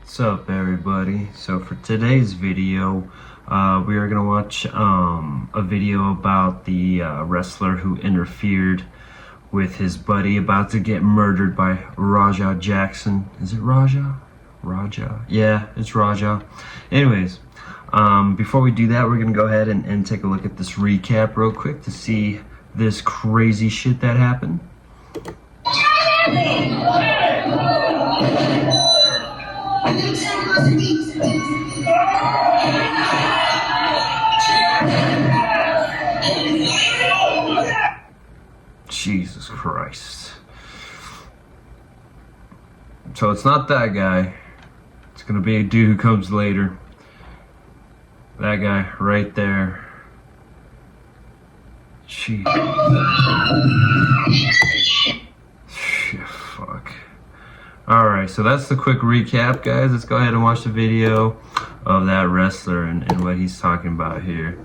What's up, everybody? So for today's video, we are gonna watch a video about the wrestler who interfered with his buddy about to get murdered by Raja Jackson. Is it Raja? Yeah, it's Raja. Anyways, before we do that, we're gonna go ahead and take a look at this recap real quick to see this crazy shit that happened. Jesus Christ. So it's not that guy. It's gonna be a dude who comes later. That guy right there. Jeez. Shit, fuck. Alright, so that's the quick recap, guys. Let's go ahead and watch the video of that wrestler and what he's talking about here.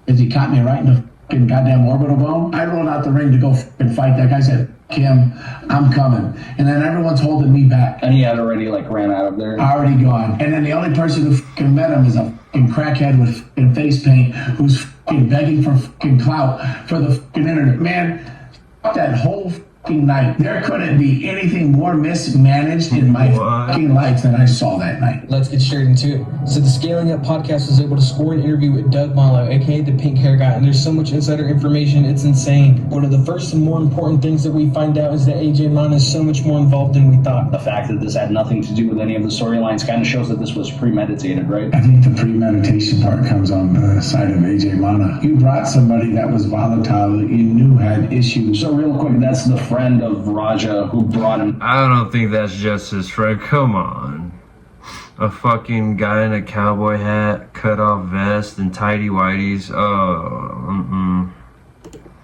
He caught me right in the fucking goddamn orbital bone. I rolled out the ring to go fucking fight. That guy said, "Kim, I'm coming." And then everyone's holding me back. And he had already ran out of there. Already gone. And then the only person who fucking met him is a fucking crackhead with fucking face paint who's fucking begging for fucking clout for the fucking internet. Man, fuck that whole fucking night. There couldn't be anything more mismanaged in my fucking life than I saw that night. Let's get straight into it. So the Scaling Up podcast was able to score an interview with Doug Malo, aka the pink hair guy, and there's so much insider information, it's insane. One of the first and more important things that we find out is that AJ Mana is so much more involved than we thought. The fact that this had nothing to do with any of the storylines kind of shows that this was premeditated, right? I think the premeditation part comes on the side of AJ Mana. You brought somebody that was volatile, that you knew had issues. So real quick, that's the friend of Raja who brought him. I don't think that's just his friend. Come on. A fucking guy in a cowboy hat, cut off vest, and tidy whities.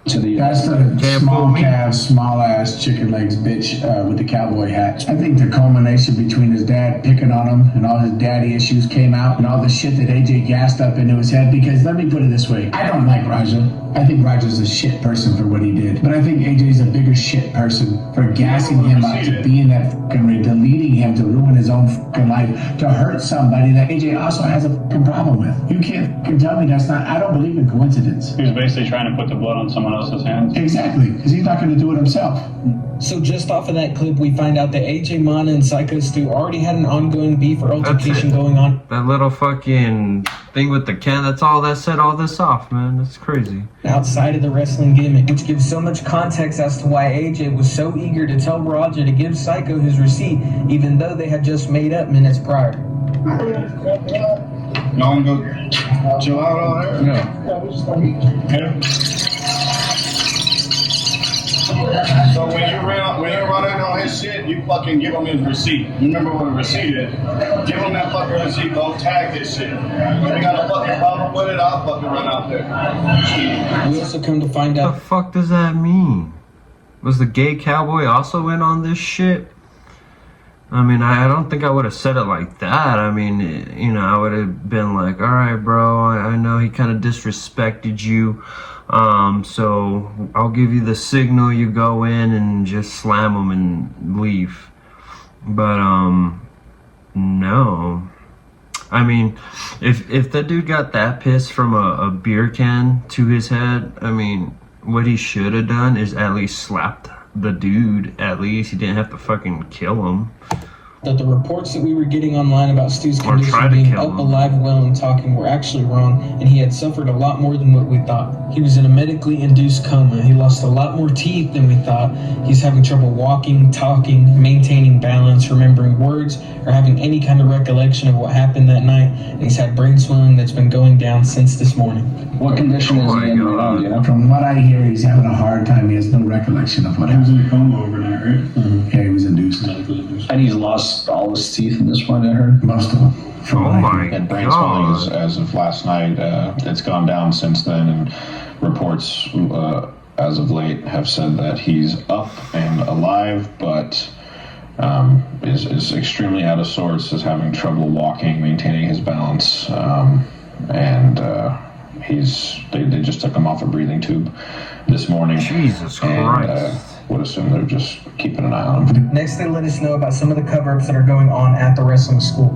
To the That's the small calves, small ass chicken legs bitch with the cowboy hat. I think the culmination between his dad picking on him and all his daddy issues came out and all the shit that AJ gassed up into his head. Because let me put it this way, I don't like Raja. I think Raja's a shit person for what he did. But I think AJ's a bigger shit person for gassing him up to be in that fucking ring, to leading him to ruin his own fucking life, to hurt somebody that AJ also has a fucking problem with. You can't tell me that's not, I don't believe in coincidence. He was basically trying to put the blood on someone else's hands. Exactly, because he's not going to do it himself. So just off of that clip, we find out that AJ Mana and Psycho Stu already had an ongoing beef or altercation going on. That little fucking thing with the can, that's all that set all this off, man. That's crazy. Outside of the wrestling gimmick, which gives so much context as to why AJ was so eager to tell Raja to give Psycho his receipt, even though they had just made up minutes prior. No one go chill out on there? No. So when you're running on his shit, you fucking give him his receipt. You remember what a receipt is? Give him that fucking receipt, go tag this shit. If they got a fucking problem with it, I'll fucking run out there. We also come to find What out the fuck does that mean? Was the gay cowboy also in on this shit? I mean, I don't think I would have said it like that. I mean, you know, I would have been like, all right, bro, I know he kind of disrespected you. So I'll give you the signal, you go in and just slam him and leave. But, no. I mean, if that dude got that pissed from a beer can to his head, I mean, what he should have done is at least slapped the dude. At least he didn't have to fucking kill him. that the reports that we were getting online about Stu's condition being up, alive, well, and talking were actually wrong, and he had suffered a lot more than what we thought. He was in a medically induced coma. He lost a lot more teeth than we thought. He's having trouble walking, talking, maintaining balance, remembering words, or having any kind of recollection of what happened that night, and he's had brain swelling that's been going down since this morning. What condition is he in right now, do you know? From what I hear, he's having a hard time. He has no recollection of what He was happened. in a coma overnight, right? Mm-hmm. Yeah, he was induced. Medically induced. And he's lost all his teeth at this point, I heard. Most of them. From Oh what I my hear. And brain swelling God. is, as of last night, it's gone down since then, and reports as of late have said that he's up and alive, but is extremely out of sorts, is having trouble walking, maintaining his balance, and they just took him off a breathing tube this morning. Jesus And, Christ. would assume they're just keeping an eye on him. Next, they let us know about some of the cover-ups that are going on at the wrestling school.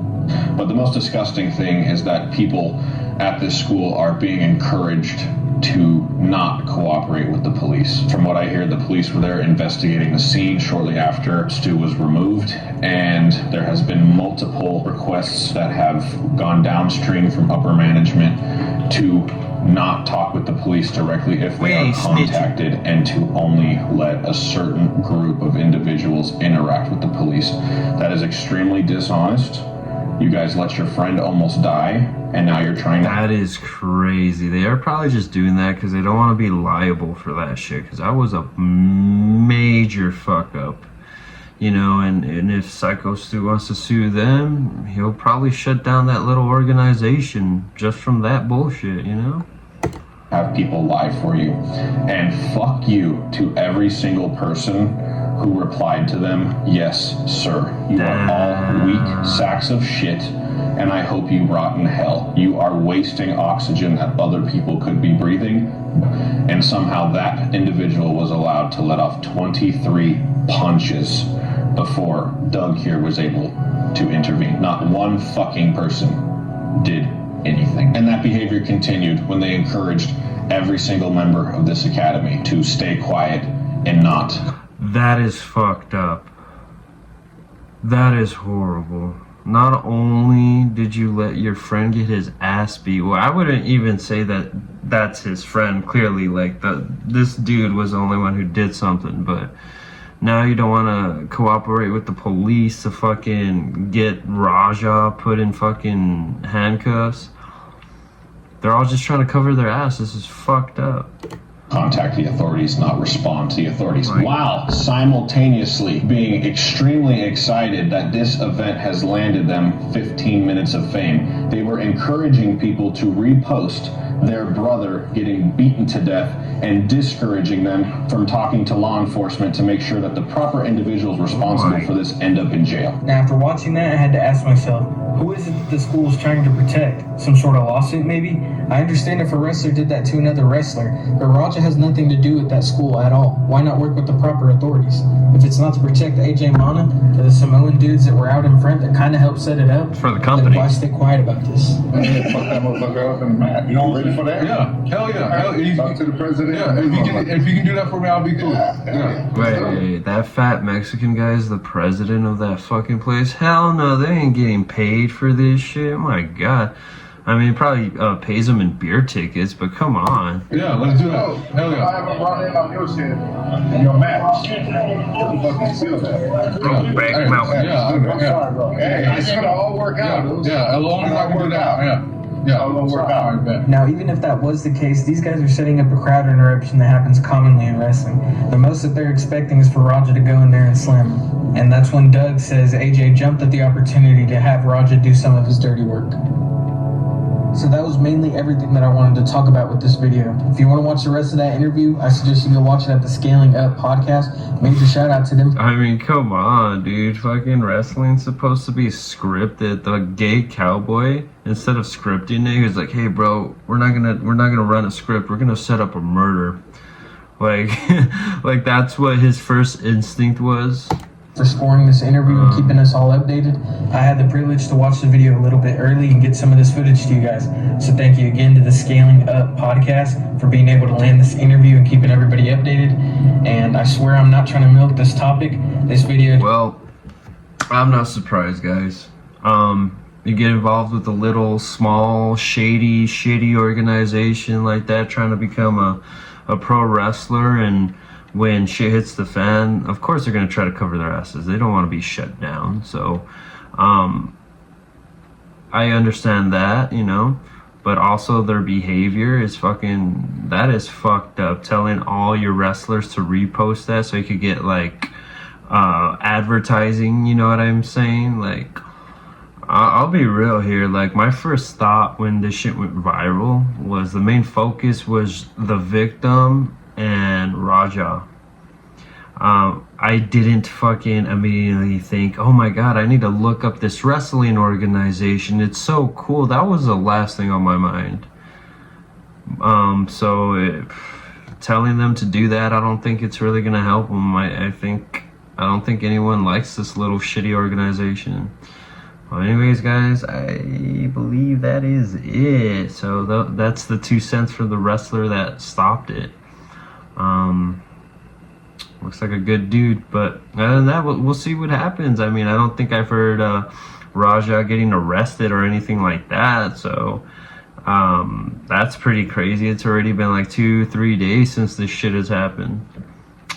But the most disgusting thing is that people at this school are being encouraged to not cooperate with the police. From what I hear, the police were there investigating the scene shortly after Stu was removed, and there has been multiple requests that have gone downstream from upper management to not talk with the police directly if they are contacted, and to only let a certain group of individuals interact with the police. That is extremely dishonest. You guys let your friend almost die, and now you're trying to... That is crazy. They are probably just doing that because they don't want to be liable for that shit, because that was a major fuck up. You know, and if Psycho Stu wants to sue them, he'll probably shut down that little organization just from that bullshit, you know? Have people lie for you. And fuck you to every single person who replied to them, yes, sir. You are all weak sacks of shit, and I hope you rot in hell. You are wasting oxygen that other people could be breathing, and somehow that individual was allowed to let off 23 punches before Doug here was able to intervene. Not one fucking person did anything. And that behavior continued when they encouraged every single member of this academy to stay quiet and not. That is fucked up. That is horrible. Not only did you let your friend get his ass beat, well, I wouldn't even say that that's his friend. Clearly, like, this dude was the only one who did something, but now you don't want to cooperate with the police to fucking get Raja put in fucking handcuffs. They're all just trying to cover their ass. This is fucked up. Contact the authorities, not respond to the authorities, while simultaneously being extremely excited that this event has landed them 15 minutes of fame. They were encouraging people to repost their brother getting beaten to death and discouraging them from talking to law enforcement to make sure that the proper individuals responsible for this end up in jail. Now, after watching that, I had to ask myself, who is it that the school is trying to protect? Some sort of lawsuit, maybe? I understand if a wrestler did that to another wrestler, but Raja has nothing to do with that school at all. Why not work with the proper authorities? If it's not to protect AJ Mana or the Samoan dudes that were out in front that kind of helped set it up, for the company, then why stay quiet about this? Fuck that motherfucker up and you know, ready for that? Yeah, hell yeah. Talk to the president. Yeah, if you can do that for me, I'll be cool. Yeah. Wait, that fat Mexican guy is the president of that fucking place? Hell no, they ain't getting paid for this shit. My God. I mean, it probably pays them in beer tickets, but come on. Yeah, let's do that. Hell I yeah. haven't brought in on your shit in your match. You fucking seal that. Oh, back Hey, mountain. yeah, I'm yeah. sorry, bro. Hey, it's gonna all work out. Yeah, as long as I can do that. Yeah. Yeah, It's gonna work out. I bet. Now, even if that was the case, these guys are setting up a crowd interruption that happens commonly in wrestling. The most that they're expecting is for Raja to go in there and slam him. And that's when Doug says AJ jumped at the opportunity to have Raja do some of his dirty work. So that was mainly everything that I wanted to talk about with this video. If you want to watch the rest of that interview, I suggest you go watch it at the Scaling Up podcast. Major shout out to them. I mean, come on, dude. Fucking wrestling's supposed to be scripted. The gay cowboy, instead of scripting it, he was like, "Hey, bro, we're not gonna run a script. We're gonna set up a murder." Like, like that's what his first instinct was. For scoring this interview and keeping us all updated. I had the privilege to watch the video a little bit early and get some of this footage to you guys. So thank you again to the Scaling Up podcast for being able to land this interview and keeping everybody updated. And I swear I'm not trying to milk this topic. This video... Well, I'm not surprised, guys. You get involved with a little, small, shady, shitty organization like that, trying to become a pro wrestler, and when shit hits the fan, of course they're going to try to cover their asses. They don't want to be shut down. So, I understand that, you know, but also their behavior is that is fucked up. Telling all your wrestlers to repost that so you could get, like, advertising, you know what I'm saying? Like, I'll be real here. Like, my first thought when this shit went viral was the main focus was the victim and Raja. I didn't fucking immediately think, oh my God, I need to look up this wrestling organization. It's so cool. That was the last thing on my mind. telling them to do that, I don't think it's really gonna help them. I don't think anyone likes this little shitty organization. Well, anyways, guys, I believe that is it. So that's the 2 cents for the wrestler that stopped it. Looks like a good dude, but other than that, we'll see what happens. I mean, I don't think I've heard Raja getting arrested or anything like that, so that's pretty crazy. It's already been like 2-3 days since this shit has happened.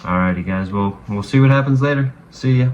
Alrighty, guys, we'll see what happens later. See ya.